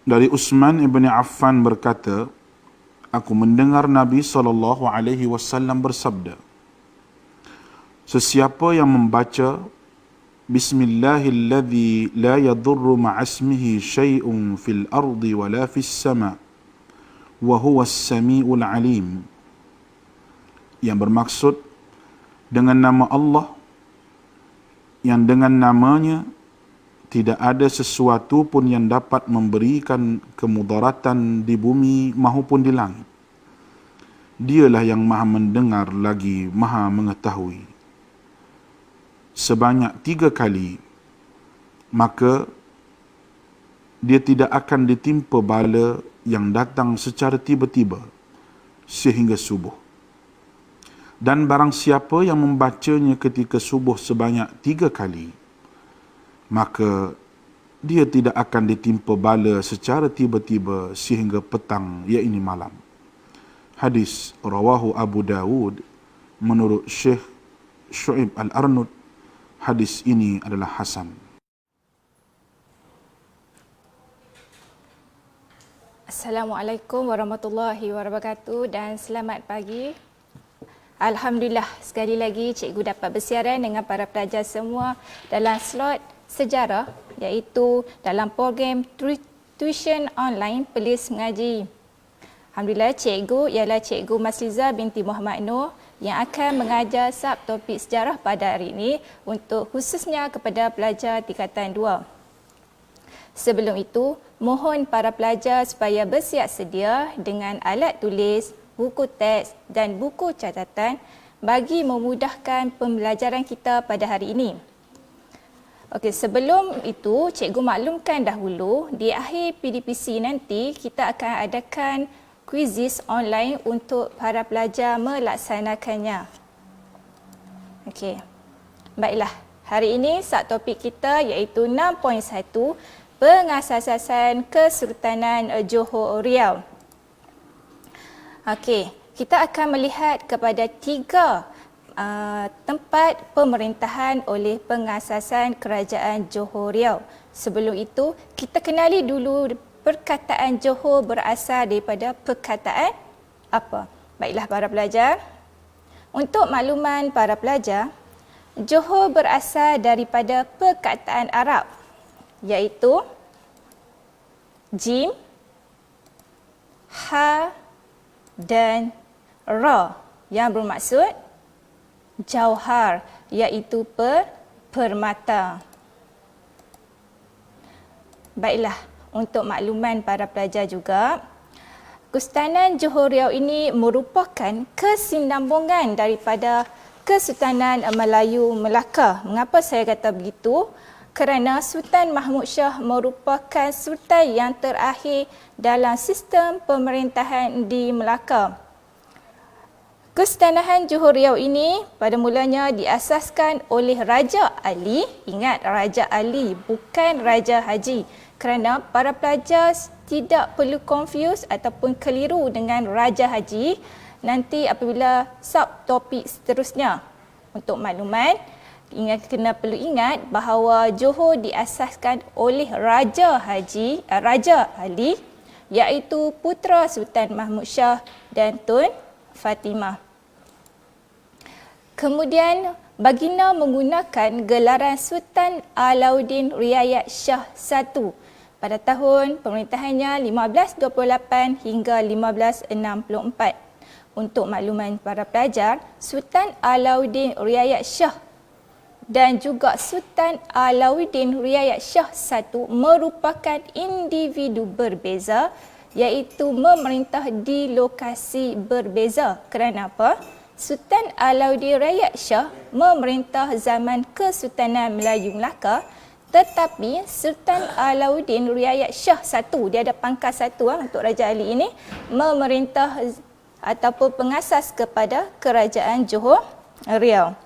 Dari Utsman ibn Affan berkata, aku mendengar Nabi SAW bersabda, sesiapa yang membaca Bismillahilladzi la yadurru ma'asmihi syai'un fil ardi wala fis sama' wa huwas sami'ul alim, yang bermaksud dengan nama Allah yang dengan namanya tidak ada sesuatu pun yang dapat memberikan kemudaratan di bumi maupun di langit. Dialah yang maha mendengar lagi maha mengetahui. Sebanyak 3 kali, maka dia tidak akan ditimpa bala yang datang secara tiba-tiba sehingga subuh. Dan barang siapa yang membacanya ketika subuh sebanyak 3 kali, maka dia tidak akan ditimpa bala secara tiba-tiba sehingga petang, iaitu malam. Hadis rawahu Abu Dawud menurut Syekh Syu'ib Al-Arnud. Hadis ini adalah hasan. Assalamualaikum warahmatullahi wabarakatuh dan selamat pagi. Alhamdulillah, sekali lagi cikgu dapat bersiaran dengan para pelajar semua dalam slot sejarah, iaitu dalam program tuition online Pelis Mengaji. Alhamdulillah, cikgu ialah Cikgu Masliza binti Muhammad Noor yang akan mengajar subtopik sejarah pada hari ini untuk khususnya kepada pelajar tingkatan 2. Sebelum itu, mohon para pelajar supaya bersiap sedia dengan alat tulis, buku teks dan buku catatan bagi memudahkan pembelajaran kita pada hari ini. Okey, sebelum itu, cikgu maklumkan dahulu, di akhir PDPC nanti kita akan adakan kuisis online untuk para pelajar melaksanakannya. Okey. Baiklah, hari ini subtopik kita iaitu 6.1 pengasasan Kesultanan Johor Riau. Okey, kita akan melihat kepada 3 tempat pemerintahan oleh pengasasan Kerajaan Johor Riau. Sebelum itu, kita kenali dulu perkataan Johor berasal daripada perkataan apa? Baiklah para pelajar, untuk makluman para pelajar, Johor berasal daripada perkataan Arab, iaitu Jim, Ha dan Ra yang bermaksud jauhar, iaitu permata. Baiklah, untuk makluman para pelajar juga, Kesultanan Johor Riau ini merupakan kesinambungan daripada Kesultanan Melayu Melaka. Mengapa saya kata begitu? Kerana Sultan Mahmud Shah merupakan sultan yang terakhir dalam sistem pemerintahan di Melaka. Kesultanan Johor Riau ini pada mulanya diasaskan oleh Raja Ali. Ingat, Raja Ali, bukan Raja Haji. Kerana para pelajar tidak perlu confuse ataupun keliru dengan Raja Haji nanti apabila subtopik seterusnya. Untuk makluman, perlu ingat bahawa Johor diasaskan oleh Raja Ali, iaitu putera Sultan Mahmud Shah dan Tun Fatimah. Kemudian baginda menggunakan gelaran Sultan Alauddin Riayat Shah I pada tahun pemerintahannya 1528 hingga 1564. Untuk makluman para pelajar, Sultan Alauddin Riayat Shah dan juga Sultan Alauddin Riayat Shah I merupakan individu berbeza, iaitu memerintah di lokasi berbeza. Kerana apa? Sultan Alauddin Riayat Shah memerintah zaman Kesultanan Melayu Melaka, tetapi Sultan Alauddin Riayat Shah I, dia ada pangkat 1 untuk Raja Ali ini, memerintah ataupun pengasas kepada Kerajaan Johor Riau.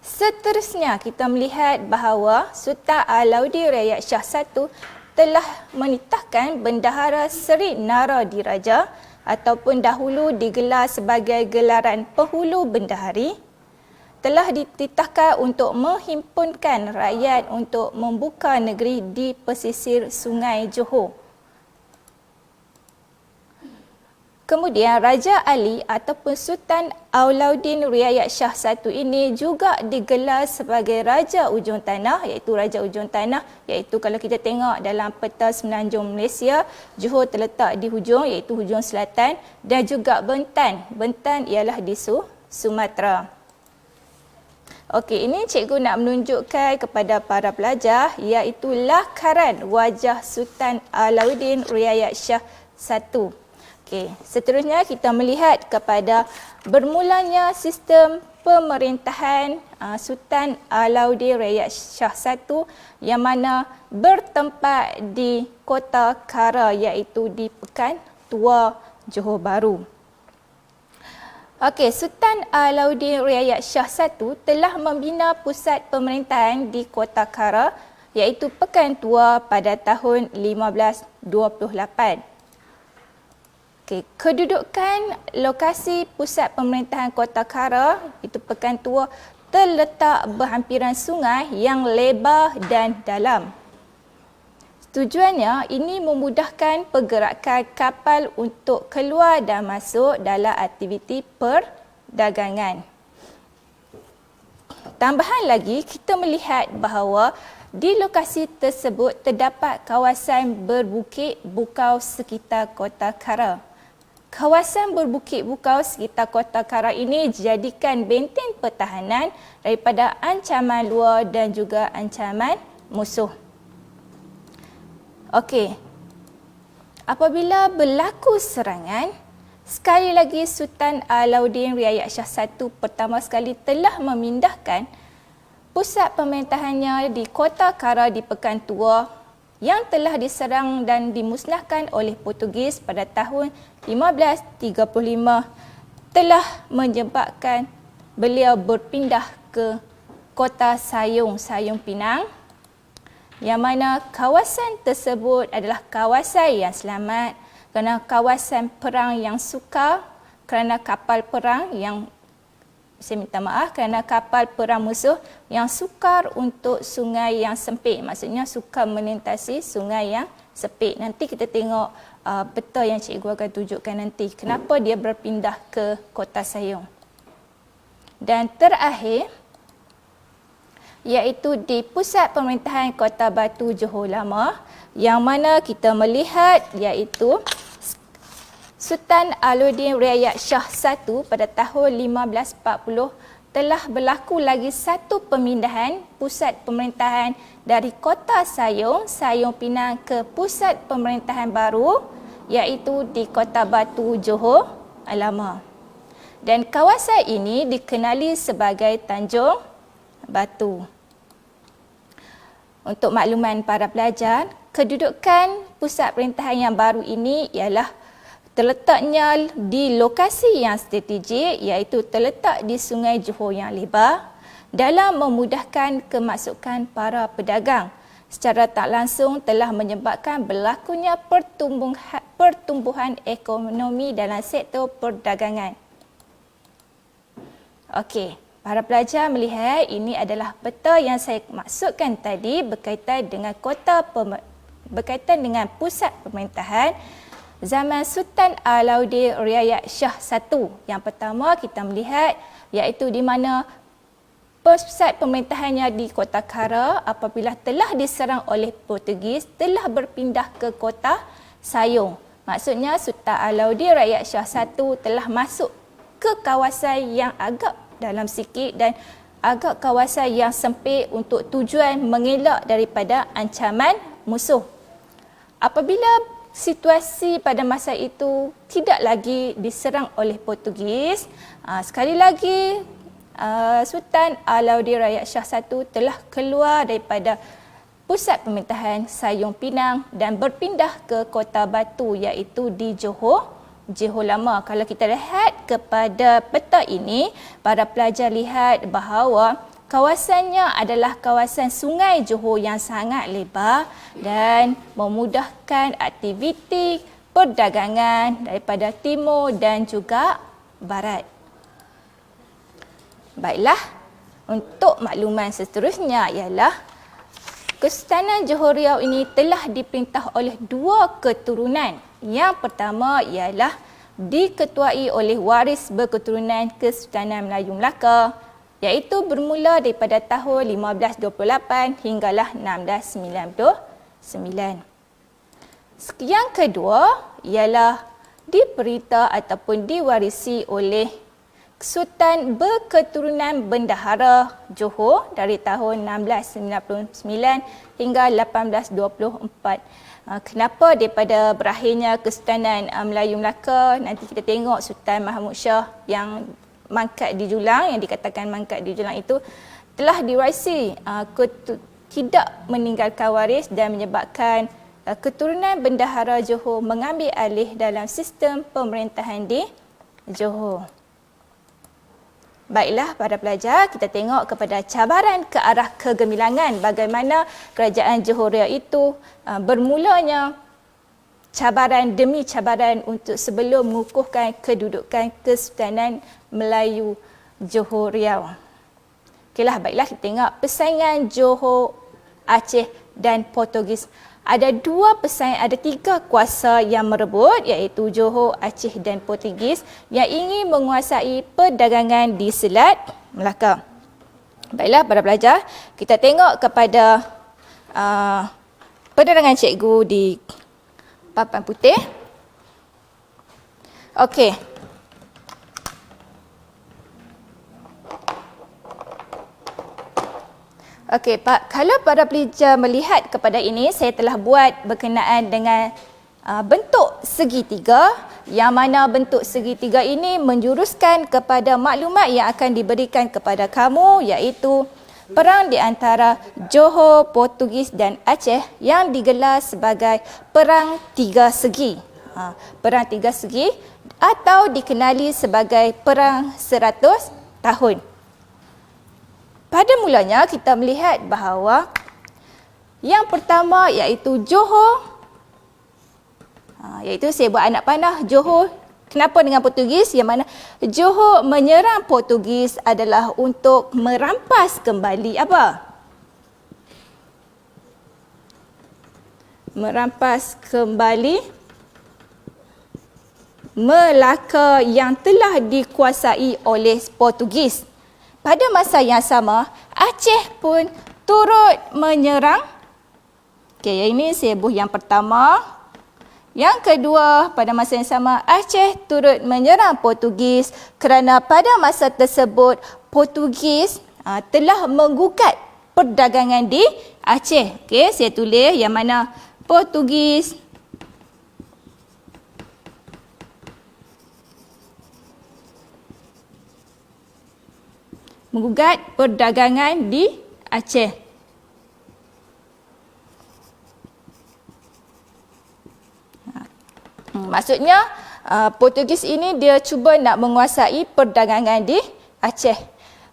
Seterusnya kita melihat bahawa Sultan Alauddin Riayat Shah I telah menitahkan Bendahara Seri Nara Diraja ataupun dahulu digelar sebagai gelaran Penghulu Bendahari telah dititahkan untuk menghimpunkan rakyat untuk membuka negeri di pesisir Sungai Johor. Kemudian Raja Ali ataupun Sultan Alauddin Riayat Shah I ini juga digelar sebagai Raja Ujung Tanah, iaitu Raja Ujung Tanah, iaitu kalau kita tengok dalam peta Semenanjung Malaysia, Johor terletak di hujung, iaitu hujung selatan, dan juga Bentan. Bentan ialah di Sumatera. Okey, ini cikgu nak menunjukkan kepada para pelajar iaitu lakaran wajah Sultan Alauddin Riayat Shah I. Okey, seterusnya kita melihat kepada bermulanya sistem pemerintahan Sultan Alauddin Riayat Shah I yang mana bertempat di Kota Kara, iaitu di Pekan Tua, Johor Bahru. Okey, Sultan Alauddin Riayat Shah I telah membina pusat pemerintahan di Kota Kara, iaitu Pekan Tua pada tahun 1528. Okey, kedudukan lokasi pusat pemerintahan Kota Kara, itu Pekan Tua, terletak berhampiran sungai yang lebar dan dalam. Tujuannya ini memudahkan pergerakan kapal untuk keluar dan masuk dalam aktiviti perdagangan. Tambahan lagi, kita melihat bahawa di lokasi tersebut terdapat kawasan berbukit bukau sekitar Kota Kara. Kawasan berbukit bukau sekitar Kota Kara ini dijadikan benteng pertahanan daripada ancaman luar dan juga ancaman musuh. Okey, apabila berlaku serangan, sekali lagi Sultan Alauddin Riayat Shah I pertama sekali telah memindahkan pusat pemerintahannya di Kota Kara di Pekan Tua yang telah diserang dan dimusnahkan oleh Portugis pada tahun 1535, telah menyebabkan beliau berpindah ke Kota Sayong Pinang, yang mana kawasan tersebut adalah kawasan yang selamat kerana kawasan perang yang sukar, kerana kapal perang yang kerana kapal perang musuh yang sukar untuk sungai yang sempit. Maksudnya sukar melintasi sungai yang sempit. Nanti kita tengok peta yang cikgu akan tunjukkan nanti. Kenapa dia berpindah ke Kota Sayong. Dan terakhir, iaitu di pusat pemerintahan Kota Batu Johor Lama, yang mana kita melihat iaitu Sultan Alauddin Riayat Shah I pada tahun 1540 telah berlaku lagi satu pemindahan pusat pemerintahan dari Kota Sayong Pinang ke pusat pemerintahan baru, iaitu di Kota Batu Johor Lama. Dan kawasan ini dikenali sebagai Tanjung Batu. Untuk makluman para pelajar, kedudukan pusat pemerintahan yang baru ini ialah terletaknya di lokasi yang strategik, iaitu terletak di Sungai Johor yang lebar dalam memudahkan kemasukan para pedagang. Secara tak langsung telah menyebabkan berlakunya pertumbuhan ekonomi dalam sektor perdagangan. Okey, para pelajar melihat ini adalah peta yang saya maksudkan tadi berkaitan dengan pusat pemerintahan zaman Sultan Alauddin Riayat Shah I. Yang pertama kita melihat iaitu di mana pusat pemerintahannya di Kota Kara apabila telah diserang oleh Portugis telah berpindah ke Kota Sayong. Maksudnya Sultan Alauddin Riayat Shah I telah masuk ke kawasan yang agak dalam sikit dan agak kawasan yang sempit untuk tujuan mengelak daripada ancaman musuh. Apabila situasi pada masa itu tidak lagi diserang oleh Portugis, sekali lagi Sultan Alauddin Riayat Shah I telah keluar daripada pusat pemerintahan Sayong Pinang dan berpindah ke Kota Batu, iaitu di Johor Lama. Kalau kita lihat kepada peta ini, para pelajar lihat bahawa kawasannya adalah kawasan Sungai Johor yang sangat lebar dan memudahkan aktiviti perdagangan daripada timur dan juga barat. Baiklah, Untuk makluman seterusnya ialah Kesultanan Johor Riau ini telah diperintah oleh dua keturunan. Yang pertama ialah diketuai oleh waris berketurunan Kesultanan Melayu Melaka, iaitu bermula daripada tahun 1528 hinggalah 1699. Yang kedua ialah diperintah ataupun diwarisi oleh Sultan berketurunan Bendahara Johor dari tahun 1699 hingga 1824. Kenapa daripada berakhirnya Kesultanan Melayu Melaka, nanti kita tengok Sultan Mahmud Shah yang mangkat di Julang, yang dikatakan mangkat di Julang itu telah diwarisi tidak meninggalkan waris dan menyebabkan keturunan Bendahara Johor mengambil alih dalam sistem pemerintahan di Johor. Baiklah para pelajar, kita tengok kepada cabaran ke arah kegemilangan, bagaimana kerajaan Johor Riau itu bermulanya cabaran demi cabaran untuk sebelum mengukuhkan kedudukan Kesultanan Melayu Johor Riau. Okeylah, baiklah kita tengok persaingan Johor, Aceh dan Portugis. Ada tiga kuasa yang merebut, iaitu Johor, Aceh dan Portugis yang ingin menguasai perdagangan di Selat Melaka. Baiklah para pelajar, kita tengok kepada penerangan cikgu di papan putih. Okey. Okey, Pak, kalau para pelajar melihat kepada ini, saya telah buat berkenaan dengan bentuk segitiga, yang mana bentuk segitiga ini menjuruskan kepada maklumat yang akan diberikan kepada kamu, iaitu perang di antara Johor, Portugis dan Aceh yang digelar sebagai Perang Tiga Segi. Perang Tiga Segi atau dikenali sebagai Perang 100 Tahun. Pada mulanya kita melihat bahawa yang pertama iaitu Johor, iaitu saya buat anak panah Johor. Kenapa dengan Portugis? Yang mana Johor menyerang Portugis adalah untuk merampas kembali apa? Merampas kembali Melaka yang telah dikuasai oleh Portugis. Pada masa yang sama, Aceh pun turut menyerang. Okey, ini saya buh yang pertama. Yang kedua, pada masa yang sama, Aceh turut menyerang Portugis kerana pada masa tersebut Portugis telah menggugat perdagangan di Aceh. Okey, saya tulis yang mana Portugis menggugat perdagangan di Aceh. Maksudnya Portugis ini dia cuba nak menguasai perdagangan di Aceh.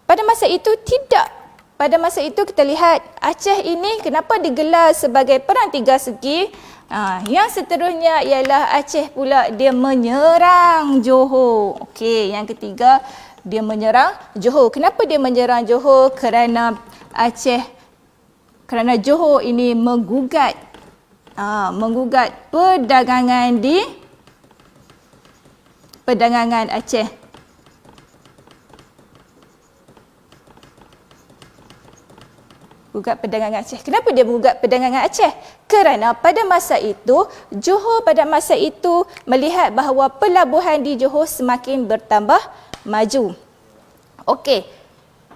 Pada masa itu tidak. Pada masa itu kita lihat Aceh ini kenapa digelar sebagai Perang Tiga Segi. Yang seterusnya ialah Aceh pula dia menyerang Johor. Okey, yang ketiga dia menyerang Johor. Kenapa dia menyerang Johor? Kerana Johor ini menggugat perdagangan di perdagangan Aceh. Gugat perdagangan Aceh. Kenapa dia menggugat perdagangan Aceh? Kerana pada masa itu, Johor pada masa itu melihat bahawa pelabuhan di Johor semakin bertambah maju. Okey.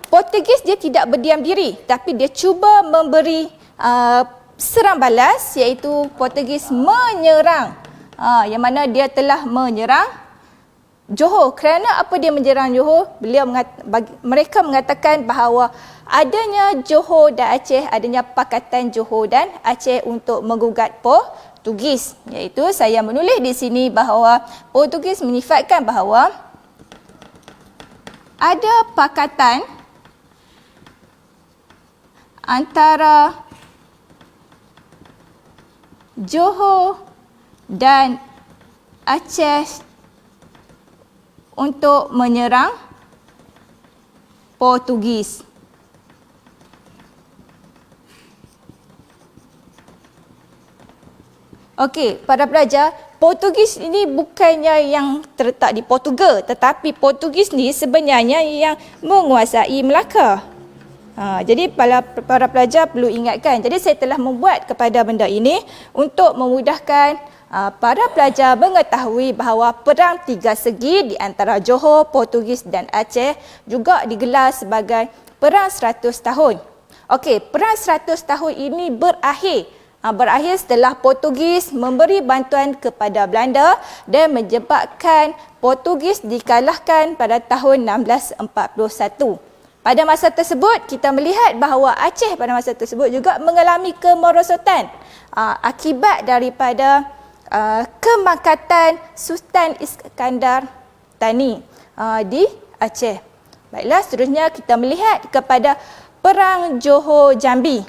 Portugis dia tidak berdiam diri, tapi dia cuba memberi serang balas, iaitu Portugis menyerang. Yang mana dia telah menyerang Johor. Kerana apa dia menyerang Johor? Mereka mengatakan bahawa adanya Johor dan Aceh, adanya pakatan Johor dan Aceh untuk menggugat Portugis. Iaitu saya menulis di sini bahawa Portugis menyifatkan bahawa ada pakatan antara Johor dan Aceh untuk menyerang Portugis. Okey, para pelajar, Portugis ini bukannya yang terletak di Portugal, tetapi Portugis ni sebenarnya yang menguasai Melaka. Jadi para pelajar perlu ingatkan. Jadi saya telah membuat kepada benda ini untuk memudahkan para pelajar mengetahui bahawa perang tiga segi di antara Johor, Portugis dan Aceh juga digelar sebagai Perang 100 tahun. Okey, Perang 100 tahun ini berakhir setelah Portugis memberi bantuan kepada Belanda dan menyebabkan Portugis dikalahkan pada tahun 1641. Pada masa tersebut, kita melihat bahawa Aceh pada masa tersebut juga mengalami kemerosotan akibat daripada kemangkatan Sultan Iskandar Thani di Aceh. Baiklah, seterusnya kita melihat kepada Perang Johor Jambi.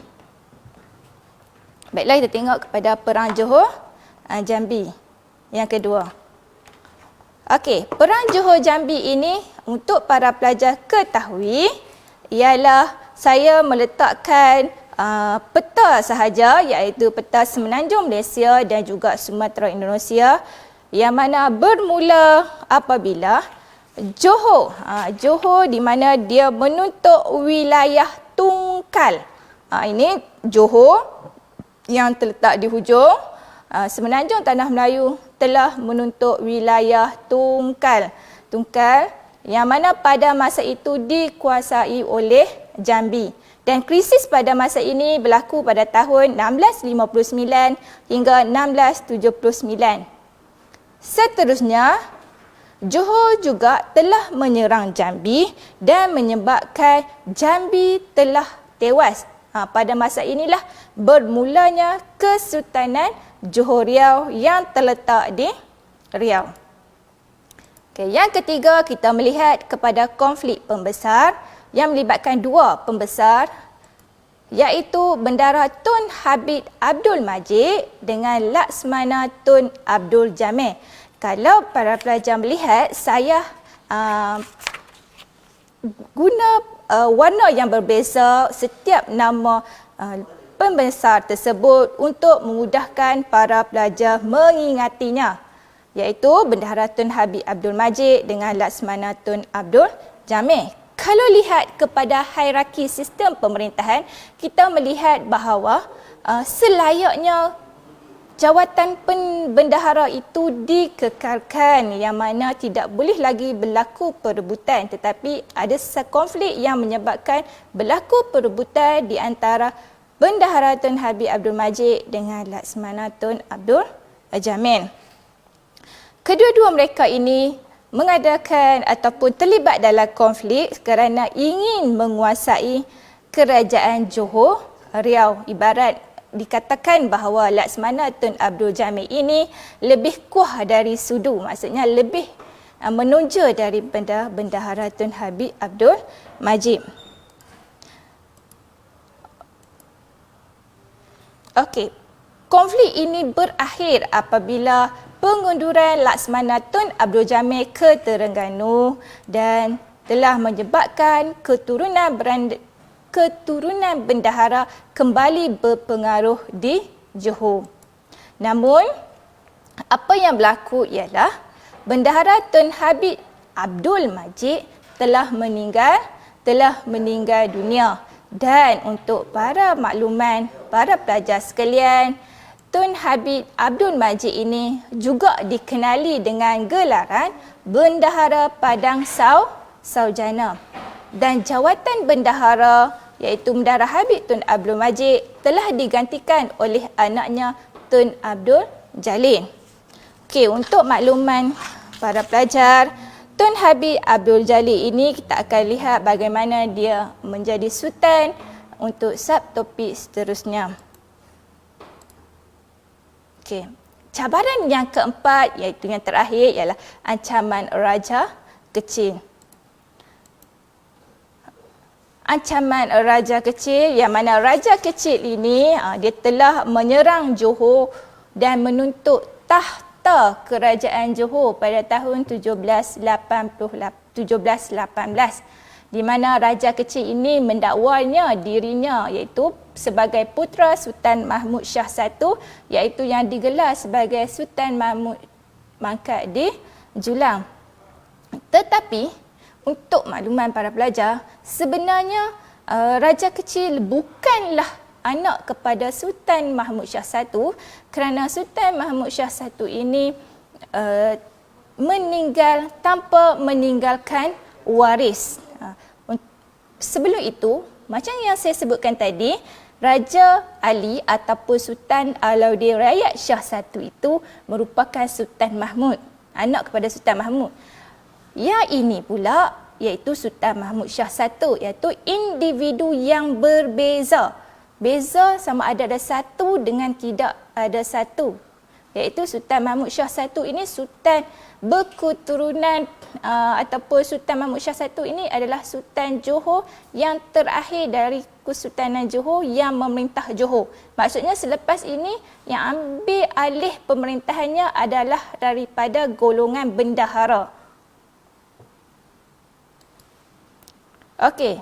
Baiklah, kita tengok kepada Perang Johor Jambi yang kedua. Okey, Perang Johor Jambi ini untuk para pelajar ketahui ialah saya meletakkan peta sahaja, iaitu peta Semenanjung Malaysia dan juga Sumatera Indonesia, yang mana bermula apabila Johor di mana dia menuntut wilayah Tungkal. Ini Johor yang terletak di hujung. Semenanjung Tanah Melayu telah menuntut wilayah Tungkal. Tungkal yang mana pada masa itu dikuasai oleh Jambi. Dan krisis pada masa ini berlaku pada tahun 1659 hingga 1679. Seterusnya, Johor juga telah menyerang Jambi dan menyebabkan Jambi telah tewas. Pada masa inilah bermulanya Kesultanan Johor Riau yang terletak di Riau. Okay, yang ketiga, kita melihat kepada konflik pembesar yang melibatkan dua pembesar, iaitu Bendahara Tun Habib Abdul Majid dengan Laksmana Tun Abdul Jamil. Kalau para pelajar melihat, saya guna warna yang berbeza setiap nama pembesar tersebut untuk memudahkan para pelajar mengingatinya, iaitu Bendahara Tun Habib Abdul Majid dengan Laksmana Tun Abdul Jamil. Kalau lihat kepada hierarki sistem pemerintahan, kita melihat bahawa selayaknya jawatan bendahara itu dikekalkan, yang mana tidak boleh lagi berlaku perebutan, tetapi ada konflik yang menyebabkan berlaku perebutan di antara Bendahara Tun Habib Abdul Majid dengan Laksmana Tun Abdul Jamil. Kedua-dua mereka ini mengadakan ataupun terlibat dalam konflik kerana ingin menguasai kerajaan Johor Riau. Ibarat dikatakan bahawa Laksmana Tun Abdul Jamil ini lebih kuat dari sudu, maksudnya lebih menonjol daripada Bendahara Tun Habib Abdul Majid. Okey, konflik ini berakhir apabila pengunduran Laksmana Tun Abdul Jamil ke Terengganu dan telah menyebabkan keturunan bendahara kembali berpengaruh di Johor. Namun, apa yang berlaku ialah Bendahara Tun Habib Abdul Majid telah meninggal dunia. Dan untuk para makluman para pelajar sekalian, Tun Habib Abdul Majid ini juga dikenali dengan gelaran Bendahara Padang Saujana. Dan jawatan bendahara, iaitu Bendahara Habib Tun Abdul Majid, telah digantikan oleh anaknya Tun Abdul Jalil. Okey, untuk makluman para pelajar, Tun Habib Abdul Jalil ini kita akan lihat bagaimana dia menjadi sultan untuk subtopik seterusnya. Okey, cabaran yang keempat, iaitu yang terakhir, ialah ancaman Raja Kecil. Ancaman Raja Kecil, yang mana Raja Kecil ini dia telah menyerang Johor dan menuntut tahta kerajaan Johor pada tahun 1718. di mana raja kecil ini mendakwanya dirinya iaitu sebagai putera Sultan Mahmud Shah I, iaitu yang digelar sebagai Sultan Mahmud Mangkat di Julang. Tetapi untuk makluman para pelajar, sebenarnya raja kecil bukanlah anak kepada Sultan Mahmud Shah I, kerana Sultan Mahmud Shah I ini meninggal tanpa meninggalkan waris. Sebelum itu, macam yang saya sebutkan tadi, Raja Ali ataupun Sultan Alauddin Rakyat Shah I itu merupakan Sultan Mahmud, anak kepada Sultan Mahmud. Yang ini pula iaitu Sultan Mahmud Shah I, iaitu individu yang berbeza. Beza sama ada satu dengan tidak ada satu. Iaitu Sultan Mahmud Shah I ini sultan berketurunan ataupun Sultan Mahmud Shah I ini adalah Sultan Johor yang terakhir dari Kesultanan Johor yang memerintah Johor. Maksudnya selepas ini yang ambil alih pemerintahannya adalah daripada golongan bendahara. Okey.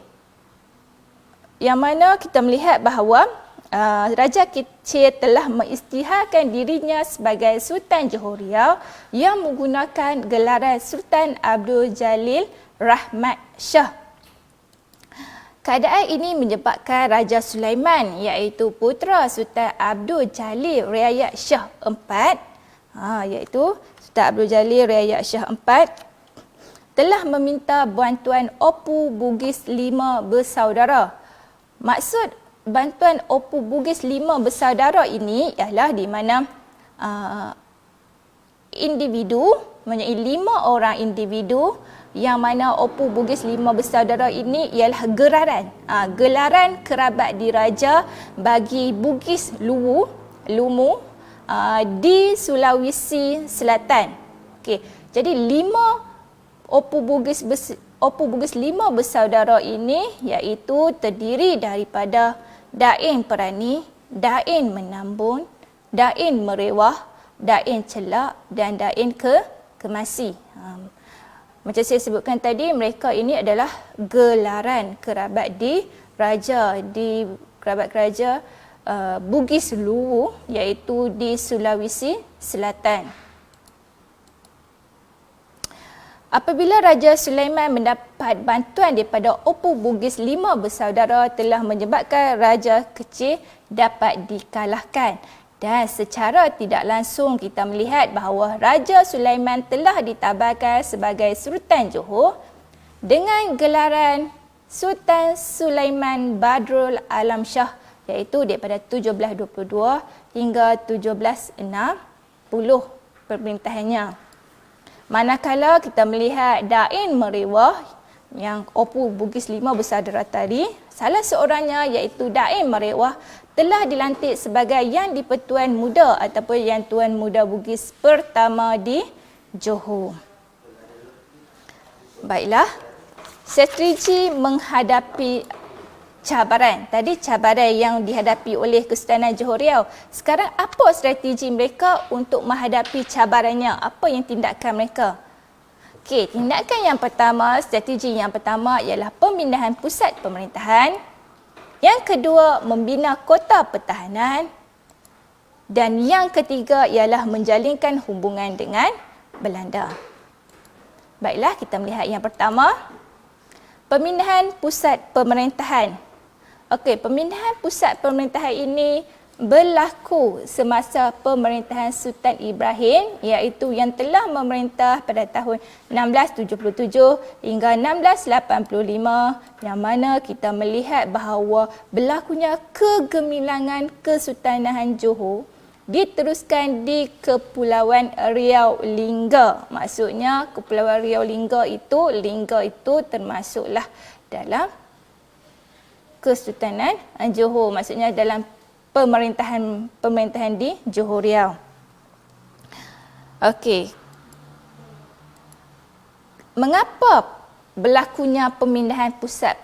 Yang mana kita melihat bahawa Raja kecil telah mengisytiharkan dirinya sebagai Sultan Johor Riau yang menggunakan gelaran Sultan Abdul Jalil Rahmat Shah. Keadaan ini menyebabkan Raja Sulaiman iaitu putera Sultan Abdul Jalil Riayat Shah IV, iaitu Sultan Abdul Jalil Riayat Shah IV telah meminta bantuan Opu Bugis 5 bersaudara. Maksud bantuan Opu Bugis 5 bersaudara ini ialah di mana individu, mempunyai 5 orang individu yang mana Opu Bugis 5 bersaudara ini ialah gelaran kerabat diraja bagi Bugis Lumu di Sulawesi Selatan. Okey, jadi 5 Opu Bugis 5 bersaudara ini iaitu terdiri daripada Dain Perani, Dain Menambun, Dain Merewah, Dain Celak dan Dain Kemasi. Macam saya sebutkan tadi, mereka ini adalah gelaran kerabat kerabat keraja Bugis Luwu iaitu di Sulawesi Selatan. Apabila Raja Sulaiman mendapat bantuan daripada Opu Bugis 5 bersaudara telah menyebabkan raja kecil dapat dikalahkan. Dan secara tidak langsung kita melihat bahawa Raja Sulaiman telah ditabarkan sebagai Sultan Johor dengan gelaran Sultan Sulaiman Badrul Alam Shah iaitu daripada 1722 hingga 1760 pemerintahannya. Manakala kita melihat Dain Merewah yang Opu Bugis 5 bersaudara tadi, salah seorangnya iaitu Dain Merewah telah dilantik sebagai Yang di-Pertuan Muda ataupun Yang Tuan Muda Bugis pertama di Johor. Baiklah, strategi menghadapi cabaran. Tadi cabaran yang dihadapi oleh Kesultanan Johor Riau. Sekarang apa strategi mereka untuk menghadapi cabarannya? Apa yang tindakan mereka? Okey, tindakan yang pertama, strategi yang pertama ialah pemindahan pusat pemerintahan. Yang kedua, membina kota pertahanan. Dan yang ketiga ialah menjalinkan hubungan dengan Belanda. Baiklah, kita melihat yang pertama. Pemindahan pusat pemerintahan. Okey, pemindahan pusat pemerintahan ini berlaku semasa pemerintahan Sultan Ibrahim iaitu yang telah memerintah pada tahun 1677 hingga 1685 yang mana kita melihat bahawa berlakunya kegemilangan Kesultanan Johor diteruskan di Kepulauan Riau Lingga. Maksudnya Kepulauan Riau Lingga itu termasuklah dalam Kesultanan Johor, maksudnya dalam pemerintahan di Johor Riau. Okey. Mengapa berlakunya pemindahan pusat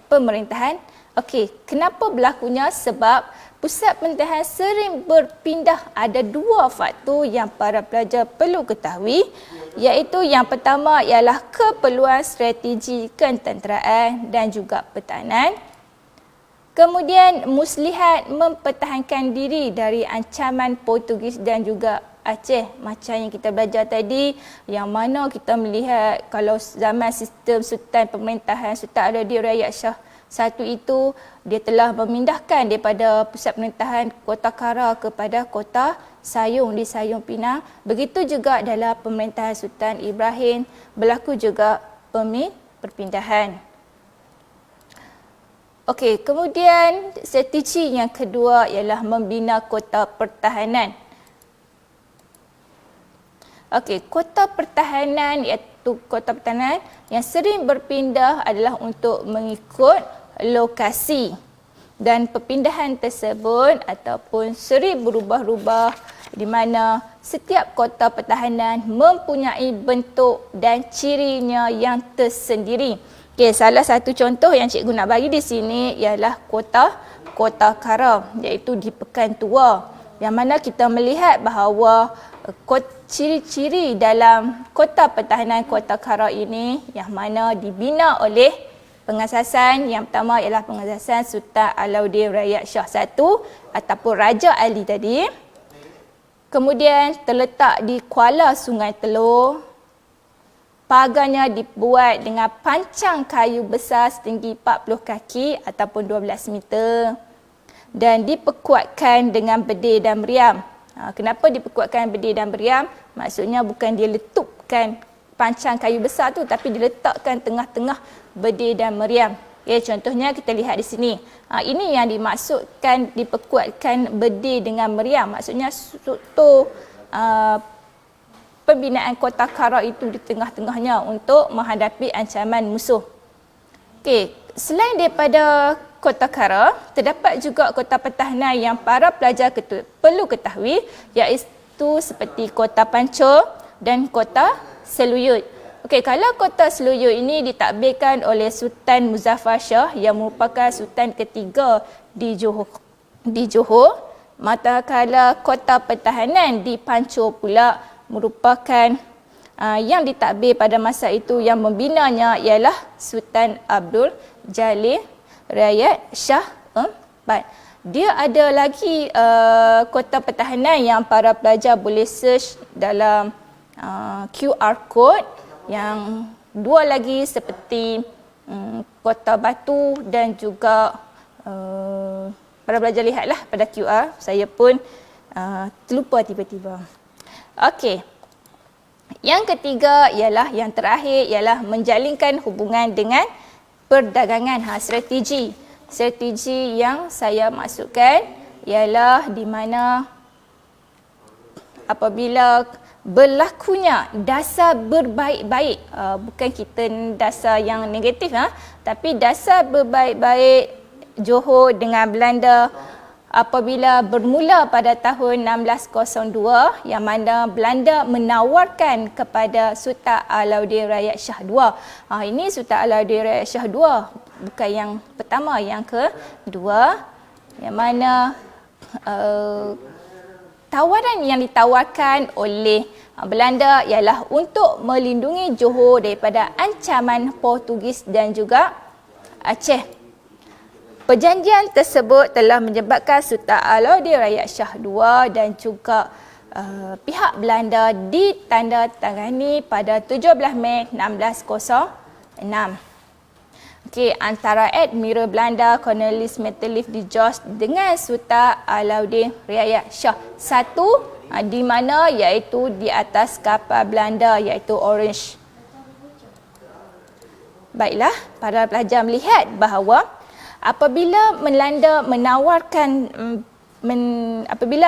pemerintahan? Okey, kenapa berlakunya? Sebab pusat pemerintahan sering berpindah. Ada dua faktor yang para pelajar perlu ketahui. iaitu yang pertama ialah keperluan strategi ketenteraan dan juga pertahanan. Kemudian muslihat mempertahankan diri dari ancaman Portugis dan juga Aceh, macam yang kita belajar tadi, yang mana kita melihat kalau zaman sistem Sultan pemerintahan Sultan Alauddin Rayyan Shah I itu, dia telah memindahkan daripada pusat pemerintahan Kota Kara kepada Kota Sayung di Sayung Pinang. Begitu juga dalam pemerintahan Sultan Ibrahim berlaku juga perpindahan. Okey, kemudian strategi yang kedua ialah membina kota pertahanan. Okey, kota pertahanan iaitu kota pertahanan yang sering berpindah adalah untuk mengikut lokasi, dan perpindahan tersebut ataupun sering berubah-ubah di mana setiap kota pertahanan mempunyai bentuk dan cirinya yang tersendiri. Okey, salah satu contoh yang cikgu nak bagi di sini ialah Kota Kara, iaitu di Pekan Tua, yang mana kita melihat bahawa ciri-ciri dalam kota pertahanan Kota Kara ini yang mana dibina oleh pengasasan. Yang pertama ialah pengasasan Sultan Alauddin Rayyan Shah I ataupun Raja Ali tadi. Kemudian terletak di Kuala Sungai Telur. Pagarnya dibuat dengan pancang kayu besar setinggi 40 kaki ataupun 12 meter dan diperkuatkan dengan bedil dan meriam. Kenapa diperkuatkan bedil dan meriam? Maksudnya bukan dia letupkan pancang kayu besar tu, tapi diletakkan tengah-tengah bedil dan meriam. Okay, contohnya kita lihat di sini. Ini yang dimaksudkan diperkuatkan bedil dengan meriam. Maksudnya struktur pembinaan Kota Kara itu di tengah-tengahnya untuk menghadapi ancaman musuh. Okey, selain daripada Kota Kara, terdapat juga kota pertahanan yang para pelajar perlu ketahui, iaitu seperti Kota Pancur dan Kota Seluyut. Okey, kalau Kota Seluyut ini ditadbirkan oleh Sultan Muzaffar Shah yang merupakan sultan ketiga di Johor, manakala kota pertahanan di Pancur pula merupakan yang ditadbir pada masa itu, yang membinanya ialah Sultan Abdul Jalil Rayyan Shah IV. Dia ada lagi kota pertahanan yang para pelajar boleh search dalam QR code, yang dua lagi seperti Kota Batu dan juga para pelajar lihatlah pada QR, saya pun terlupa tiba-tiba. Okey. Yang ketiga ialah, yang terakhir ialah menjalinkan hubungan dengan perdagangan. Strategi yang saya maksudkan ialah di mana apabila berlakunya dasar berbaik-baik, bukan kita dasar yang negatif, tapi dasar berbaik-baik Johor dengan Belanda apabila bermula pada tahun 1602, yang mana Belanda menawarkan kepada Sultan Alauddin Rayyan Shah II. Ini Sultan Alauddin Rayyan Shah II, bukan yang pertama, yang kedua, yang mana tawaran yang ditawarkan oleh Belanda ialah untuk melindungi Johor daripada ancaman Portugis dan juga Aceh. Perjanjian tersebut telah menyebabkan Sultan Alauddin Rayyan Shah II dan juga pihak Belanda ditandatangani pada 17 Mei 1606. Okey, antara Admiral Belanda Cornelis Metelief de George dengan Sultan Alauddin Rayyan Shah I, di mana iaitu di atas kapal Belanda iaitu Orange. Baiklah, para pelajar melihat bahawa apabila Belanda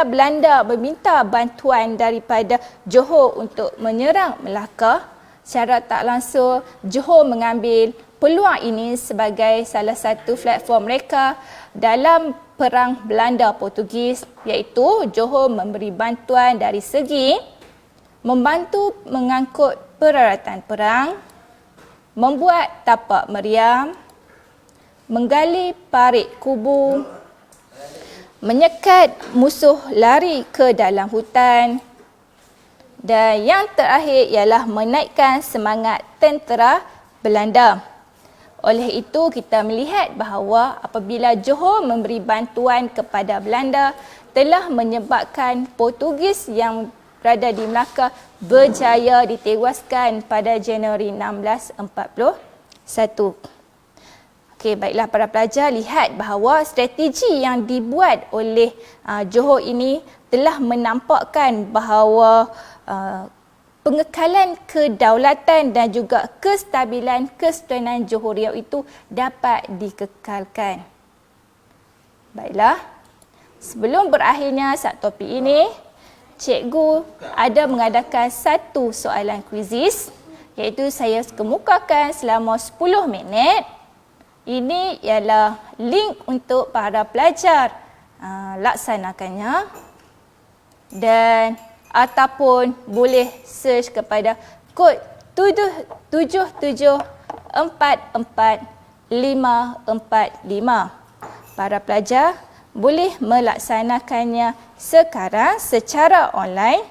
Belanda meminta bantuan daripada Johor untuk menyerang Melaka, secara tak langsung Johor mengambil peluang ini sebagai salah satu platform mereka dalam perang Belanda Portugis, iaitu Johor memberi bantuan dari segi membantu mengangkut peralatan perang, membuat tapak meriam, menggali parit kubu, menyekat musuh lari ke dalam hutan, Dan yang terakhir ialah menaikkan semangat tentera Belanda. Oleh itu, kita melihat bahawa apabila Johor memberi bantuan kepada Belanda, telah menyebabkan Portugis yang berada di Melaka berjaya ditewaskan pada Januari 1641. Okey, baiklah para pelajar, lihat bahawa strategi yang dibuat oleh Johor ini telah menampakkan bahawa pengekalan kedaulatan dan juga kestabilan Kesultanan Johor Riau itu dapat dikekalkan. Baiklah, sebelum berakhirnya topik ini, cikgu ada mengadakan satu soalan kuisis, iaitu saya kemukakan selama 10 minit. Ini ialah link untuk para pelajar laksanakannya, dan ataupun boleh search kepada kod 77444545. Para pelajar boleh melaksanakannya sekarang secara online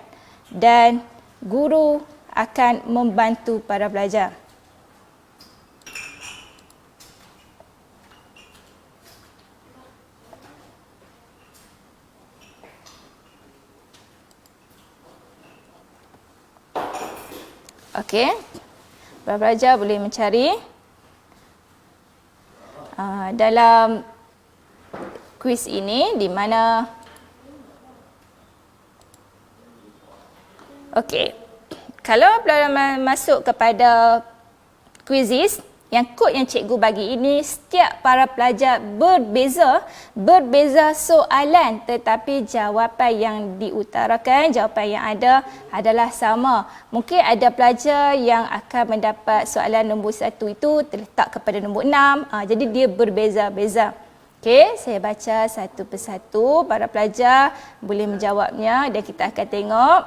dan guru akan membantu para pelajar. Okey, para pelajar boleh mencari dalam kuis ini di mana okey, kalau pelajar masuk kepada kuisis, yang kod yang cikgu bagi ini, setiap para pelajar berbeza soalan, tetapi jawapan yang diutarakan, jawapan yang ada adalah sama. Mungkin ada pelajar yang akan mendapat soalan nombor 1 itu terletak kepada nombor 6, jadi dia berbeza-beza. Okey, saya baca satu persatu, para pelajar boleh menjawabnya dan kita akan tengok.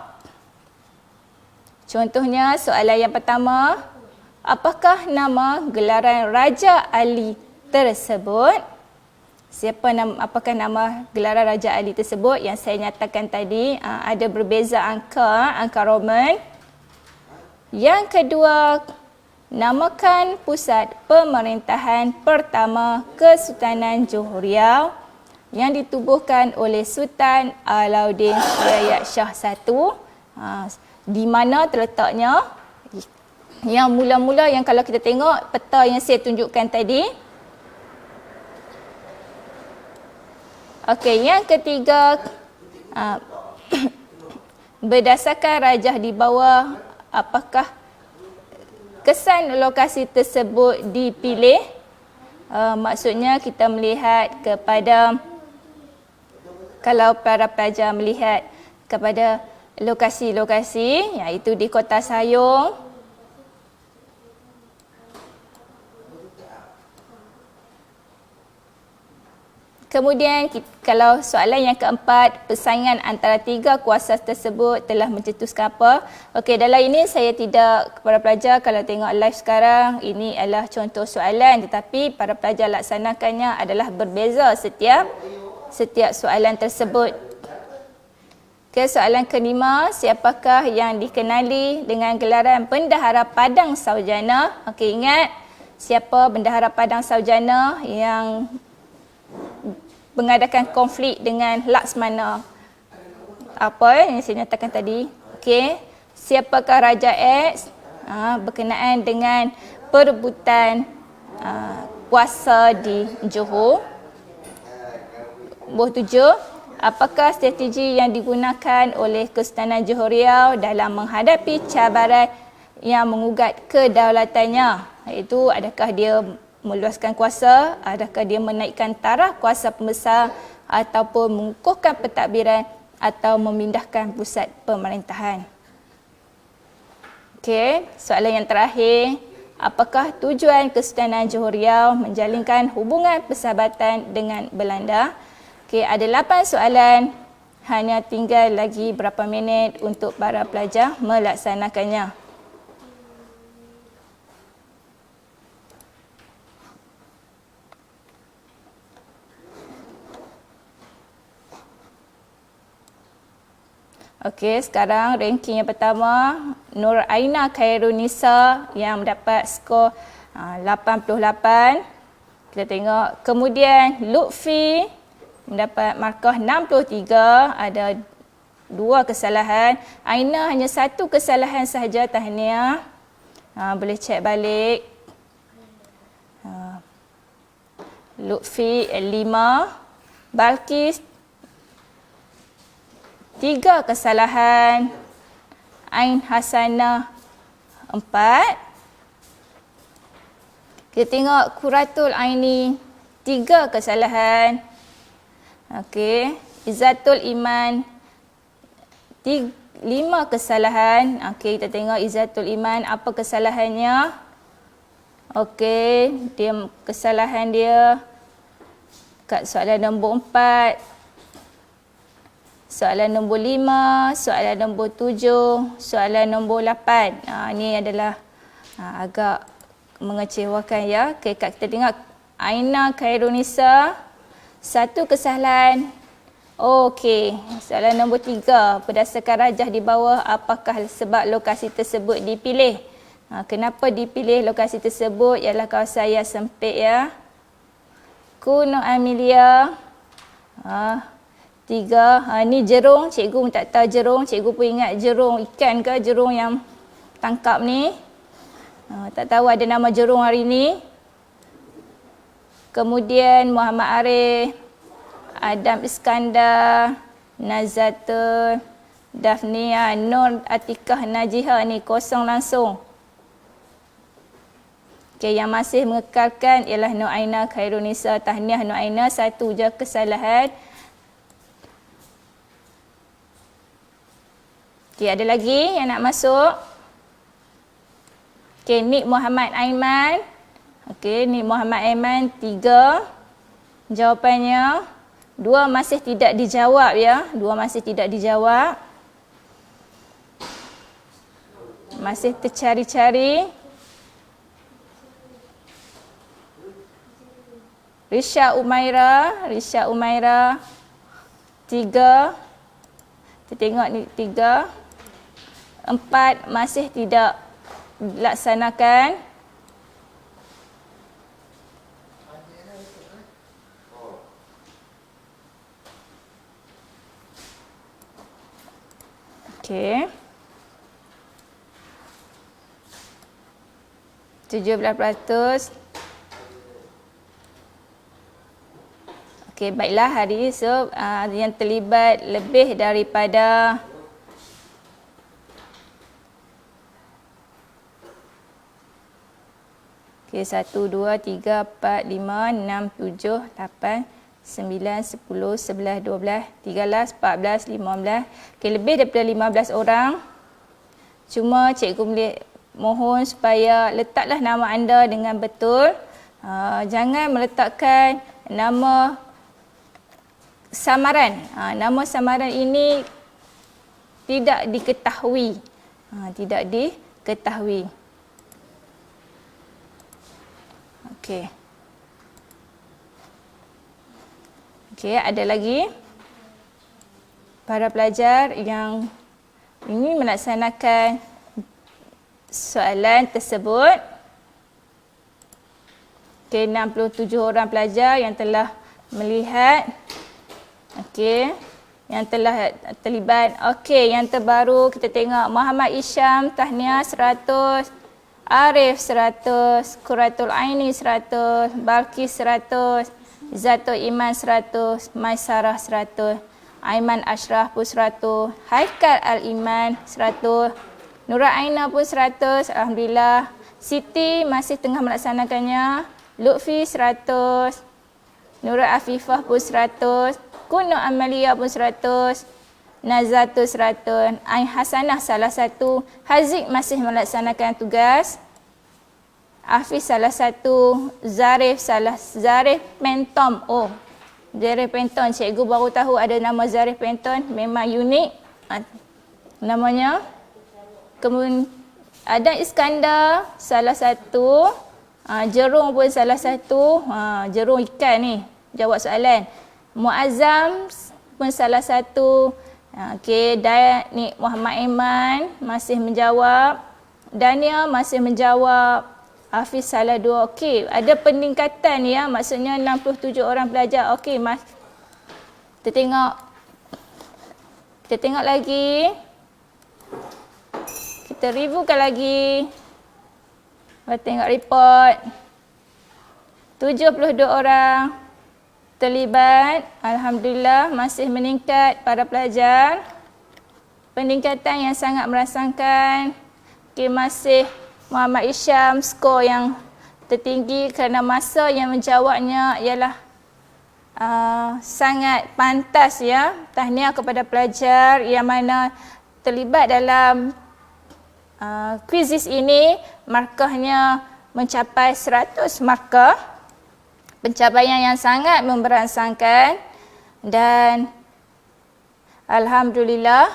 Contohnya soalan yang pertama, apakah nama gelaran Raja Ali tersebut? Apakah nama gelaran Raja Ali tersebut? Yang saya nyatakan tadi, ada berbeza angka Roman. Yang kedua, namakan pusat pemerintahan pertama Kesultanan Johor Riau yang ditubuhkan oleh Sultan Alauddin Shariat Shah I. Di mana terletaknya? Yang mula-mula yang kalau kita tengok peta yang saya tunjukkan tadi. Okey, yang ketiga, berdasarkan rajah di bawah, apakah kesan lokasi tersebut dipilih? Maksudnya kita melihat kepada, kalau para pelajar melihat kepada lokasi-lokasi, iaitu di Kota Sayong, kemudian kalau soalan yang keempat, persaingan antara tiga kuasa tersebut telah mencetuskan apa? Okey, dalam ini saya tidak, para pelajar kalau tengok live sekarang, ini adalah contoh soalan, tetapi para pelajar laksanakannya adalah berbeza setiap soalan tersebut. Okey, soalan kelima, siapakah yang dikenali dengan gelaran Bendahara Padang Sarjana? Okey, ingat siapa Bendahara Padang Sarjana yang mengadakan konflik dengan Laksmana yang saya nyatakan tadi. Okey, siapakah Raja X? Berkenaan dengan perebutan kuasa di Johor. Nombor 7, apakah strategi yang digunakan oleh Kesultanan Johor Riau dalam menghadapi cabaran yang mengugat kedaulatannya? Iaitu, adakah dia meluaskan kuasa, adakah dia menaikkan taraf kuasa pembesar, ataupun mengukuhkan pentadbiran atau memindahkan pusat pemerintahan. Okey, soalan yang terakhir, apakah tujuan Kesultanan Johor Riau menjalinkan hubungan persahabatan dengan Belanda? Okey, ada 8 soalan, hanya tinggal lagi berapa minit untuk para pelajar melaksanakannya. Okey, sekarang ranking yang pertama, Nur Aina Khairunisa yang mendapat skor 88. Kita tengok. Kemudian Lutfi mendapat markah 63, ada 2 kesalahan. Aina hanya 1 kesalahan sahaja, tahniah. Boleh cek balik. Lutfi 5, Balkis 3 kesalahan, Ain Hasanah 4. Kita tengok Quratul Aini 3 kesalahan. Okey, Izzatul Iman 5 kesalahan. Okey, kita tengok Izzatul Iman apa kesalahannya. Okey, kesalahan dia kat soalan nombor 4, soalan nombor 5, soalan nombor 7, soalan nombor 8. Ini adalah agak mengecewakan ya. Okay, kita tengok Aina Khairunisa 1 kesalahan. Okey, soalan nombor 3. Berdasarkan rajah di bawah, apakah sebab lokasi tersebut dipilih? Kenapa dipilih lokasi tersebut? Ialah kawasan yang sempit ya. Kuno Amelia 3. Ni jerung. Cikgu pun tak tahu jerung. Cikgu pun ingat jerung ikan ke jerung yang tangkap ni. Tak tahu ada nama jerung hari ni. Kemudian Muhammad Arif, Adam Iskandar, Nazatul, Dafnia, Nur Atikah Najihah ni kosong langsung. Okay, yang masih mengekalkan ialah Nur Aina Khairunisa. Tahniah Nur Aina, 1 je kesalahan. Okay, ada lagi yang nak masuk? Okay, Nik Muhammad Aiman. Okay, Nik Muhammad Aiman 3. Jawapannya 2 masih tidak dijawab ya. 2 masih tidak dijawab. Masih tercari-cari. Risha Umaira 3. Kita tengok ni 3. 4 masih tidak dilaksanakan. Okey. 17%. Okey, baiklah hari ini yang terlibat lebih daripada okey 1 2 3 4 5 6 7 8 9 10 11 12 13 14 15. Okey, lebih daripada 15 orang. Cuma cikgu boleh mohon supaya letaklah nama anda dengan betul. Jangan meletakkan nama samaran. Nama samaran ini tidak diketahui. Tidak diketahui. Okey. Okey, ada lagi para pelajar yang ingin melaksanakan soalan tersebut. Okey, 67 orang pelajar yang telah melihat. Okey, yang telah terlibat. Okey, yang terbaru kita tengok Muhammad Isyam, tahniah 100, Arif 100, Quratul Aini 100, Balkis 100, Zatul Iman 100, Maisarah 100, Aiman Ashraf pun 100, Haikal Al-Iman 100, Nura Aina pun 100, alhamdulillah. Siti masih tengah melaksanakannya. Lutfi 100, Nura Afifah pun 100, Kuno Amalia pun 100, Nazatul 100, Ain Hasanah salah satu, Haziq masih melaksanakan tugas, Hafiz salah satu, Zarif Pentom. Oh, Zarif Pentom. Cikgu baru tahu ada nama Zarif Pentom, memang unik namanya. Kemudian ada Iskandar salah satu, Jerung pun salah satu, Jerung ikan ni jawab soalan. Muazzam pun salah satu, Okey, Danik Muhammad Iman masih menjawab. Dania masih menjawab. Hafiz salah 2. Okey, ada peningkatan ya. Maksudnya 67 orang pelajar. Okey, kita tengok. Kita tengok lagi. Kita reviewkan lagi. Kita tengok report. 72 orang terlibat. Alhamdulillah masih meningkat para pelajar. Peningkatan yang sangat merasakan. Okay, masih Muhammad Isyam skor yang tertinggi kerana masa yang menjawabnya ialah sangat pantas ya. Tahniah kepada pelajar yang mana terlibat dalam kuisis ini. Markahnya mencapai 100 markah. Pencapaian yang sangat memberangsangkan dan alhamdulillah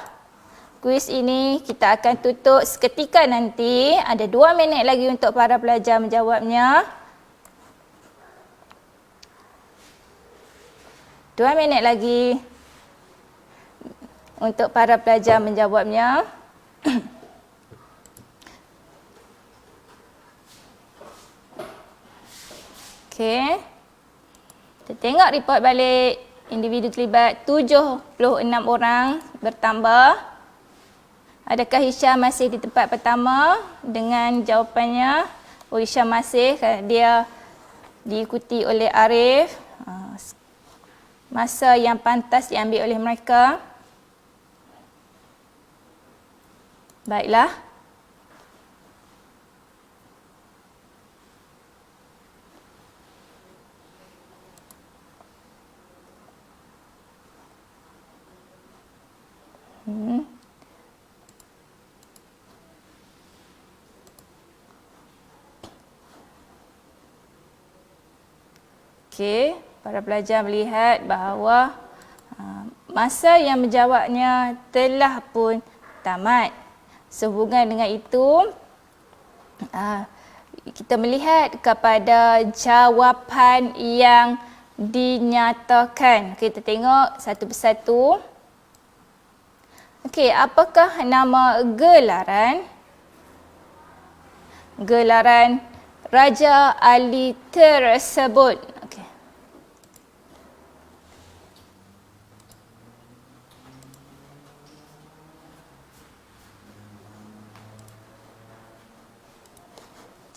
kuis ini kita akan tutup seketika nanti. Ada 2 minit lagi untuk para pelajar menjawabnya. 2 minit lagi untuk para pelajar menjawabnya. Okey. Kita tengok report balik. Individu terlibat 76 orang bertambah. Adakah Hisham masih di tempat pertama dengan jawapannya? Oh, Hisham masih, dia diikuti oleh Arif. Masa yang pantas diambil oleh mereka. Baiklah. Okey, para pelajar melihat bahawa masa yang menjawabnya telah pun tamat. Sehubungan dengan itu, kita melihat kepada jawapan yang dinyatakan. Kita tengok satu persatu. Okey, apakah nama gelaran Raja Ali tersebut? Okey.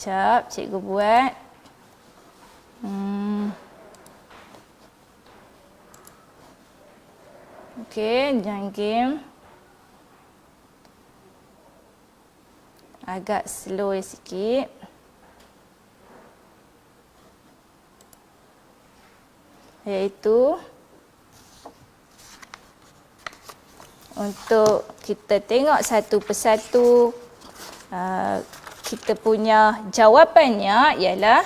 Sekejap, cikgu buat. Okey, jangan game. Agak slow sikit. Iaitu untuk kita tengok satu persatu kita punya jawapannya ialah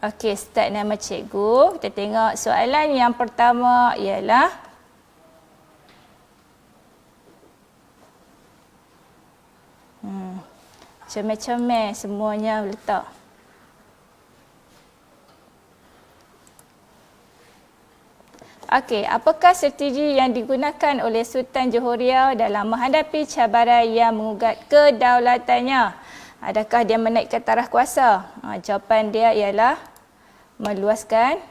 okey, start nama cikgu. Kita tengok soalan yang pertama ialah comel-comel semuanya letak. Okey, apakah strategi yang digunakan oleh Sultan Johor Riau dalam menghadapi cabaran yang mengugat kedaulatannya? Adakah dia menaikkan taraf kuasa? Jawapan dia ialah meluaskan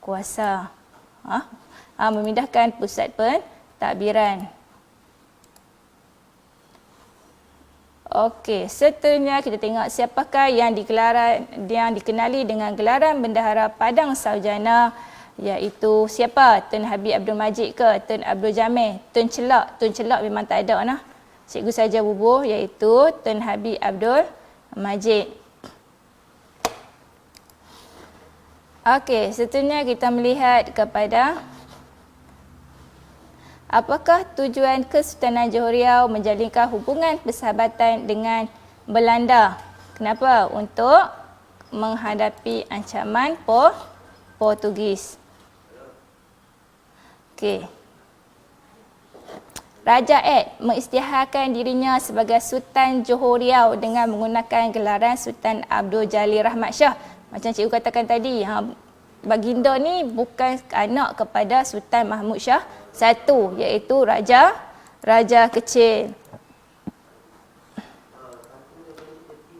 kuasa. Memindahkan pusat pentadbiran. Okey, seterusnya kita tengok siapakah yang dikenali dengan gelaran Bendahara Padang Sarjana, iaitu siapa? Tun Habib Abdul Majid ke Tun Abdul Jamil? Tun Celak memang tak ada nah. Cikgu saja bubuh, iaitu Tun Habib Abdul Majid. Okey, seterusnya kita melihat kepada apakah tujuan Kesultanan Johor Riau menjalinkan hubungan persahabatan dengan Belanda? Kenapa? Untuk menghadapi ancaman Portugis. Okey. Raja Ed mengisytiharkan dirinya sebagai Sultan Johor Riau dengan menggunakan gelaran Sultan Abdul Jalil Rahmat Shah. Macam cikgu katakan tadi, baginda ni bukan anak kepada Sultan Mahmud Shah I, iaitu raja kecil.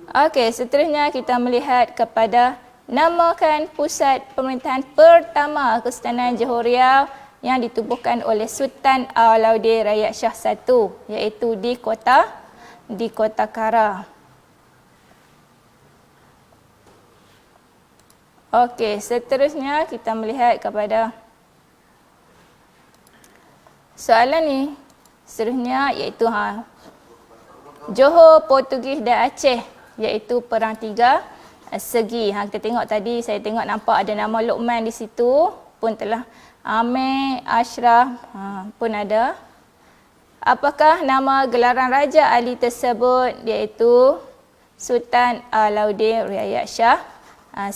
Okey, seterusnya kita melihat kepada namakan pusat pemerintahan pertama Kesultanan Johor Riau yang ditubuhkan oleh Sultan Alauddin Rakyat Shah I, iaitu di Kota Kara. Okey, seterusnya kita melihat kepada soalan ni. Seterusnya iaitu Johor, Portugis dan Aceh, iaitu perang 3 segi. Kita tengok tadi, saya tengok nampak ada nama Luqman di situ, pun telah Amir, Ashraf pun ada. Apakah nama gelaran Raja Ali tersebut? Iaitu Sultan Alauddin Rakyat Shah I.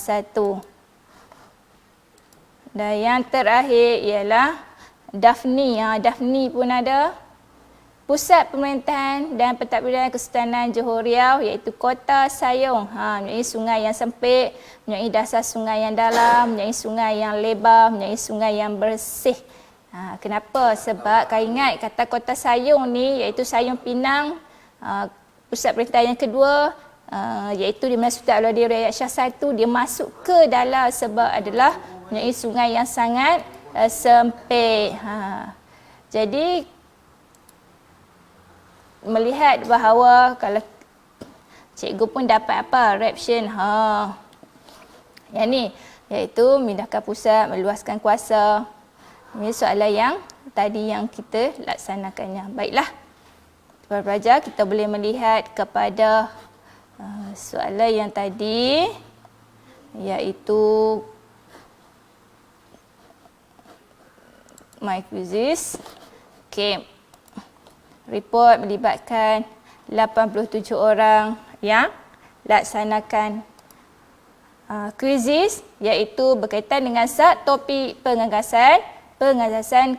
Dan yang terakhir ialah Daphne. Daphne pun ada. Pusat pemerintahan dan pentadbiran Kesultanan Johor Riau iaitu Kota Sayong. Mempunyai sungai yang sempit, mempunyai dasar sungai yang dalam, mempunyai sungai yang lebar, mempunyai sungai yang bersih. Kenapa? Sebab kau ingat kata Kota Sayong ni iaitu Sayong Pinang. Pusat pemerintahan yang kedua iaitu di mana Sultan Alauddin Rakyat Shah I dia masuk ke dalam sebab adalah mempunyai sungai yang sangat sempit. Jadi melihat bahawa kalau cikgu pun dapat apa? Raption. Yang ni iaitu memindahkan pusat, meluaskan kuasa. Ini soalan yang tadi yang kita laksanakannya. Baiklah. Para pelajar, kita boleh melihat kepada soalan yang tadi iaitu my quizzes. Okey. Report melibatkan 87 orang yang laksanakan quizzes iaitu berkaitan dengan topik pengangkatan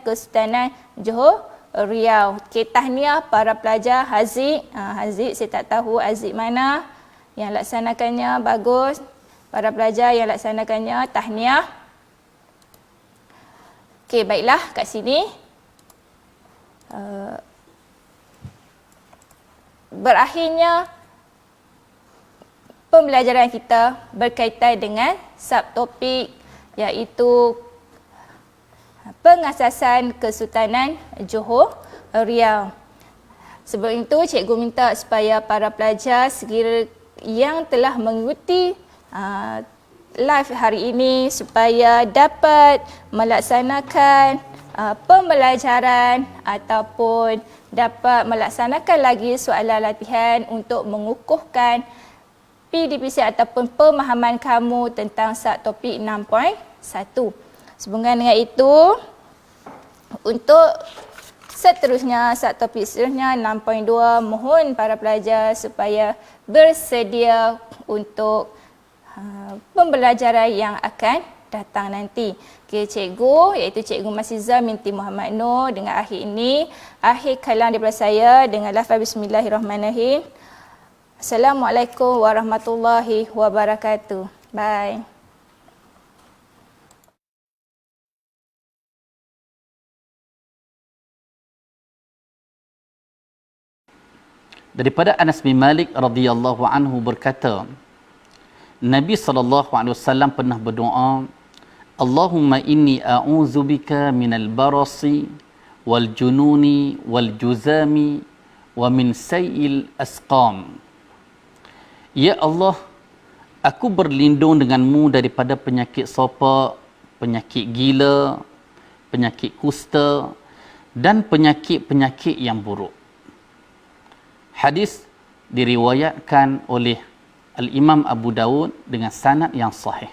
Kesultanan Johor Riau. Okey, tahniah para pelajar Haziq. Haziq saya tak tahu Haziq mana yang laksanakannya. Bagus. Para pelajar yang laksanakannya, tahniah. Okey, baiklah kat sini. Berakhirnya pembelajaran kita berkaitan dengan subtopik iaitu pengasasan Kesultanan Johor Riau. Sebelum itu, cikgu minta supaya para pelajar sekira yang telah mengikuti live hari ini supaya dapat melaksanakan pembelajaran ataupun dapat melaksanakan lagi soalan latihan untuk mengukuhkan PDPC ataupun pemahaman kamu tentang subtopik 6.1. Sehubungan dengan itu, untuk seterusnya, subtopik seterusnya 6.2, mohon para pelajar supaya bersedia untuk pembelajaran yang akan datang nanti. Okey, cikgu iaitu Cikgu Masizah binti Muhammad Nur dengan akhir ini, akhir kalam daripada saya dengan lafaz bismillahirrahmanirrahim. Assalamualaikum warahmatullahi wabarakatuh. Bye. Daripada Anas bin Malik radhiyallahu anhu berkata, Nabi SAW pernah berdoa, Allahumma inni a'udzubika minal barasi wal jununi wal juzami wa min sayil asqam. Ya Allah, aku berlindung denganmu daripada penyakit sopak, penyakit gila, penyakit kusta dan penyakit-penyakit yang buruk. Hadis diriwayatkan oleh Al-Imam Abu Dawud dengan sanad yang sahih.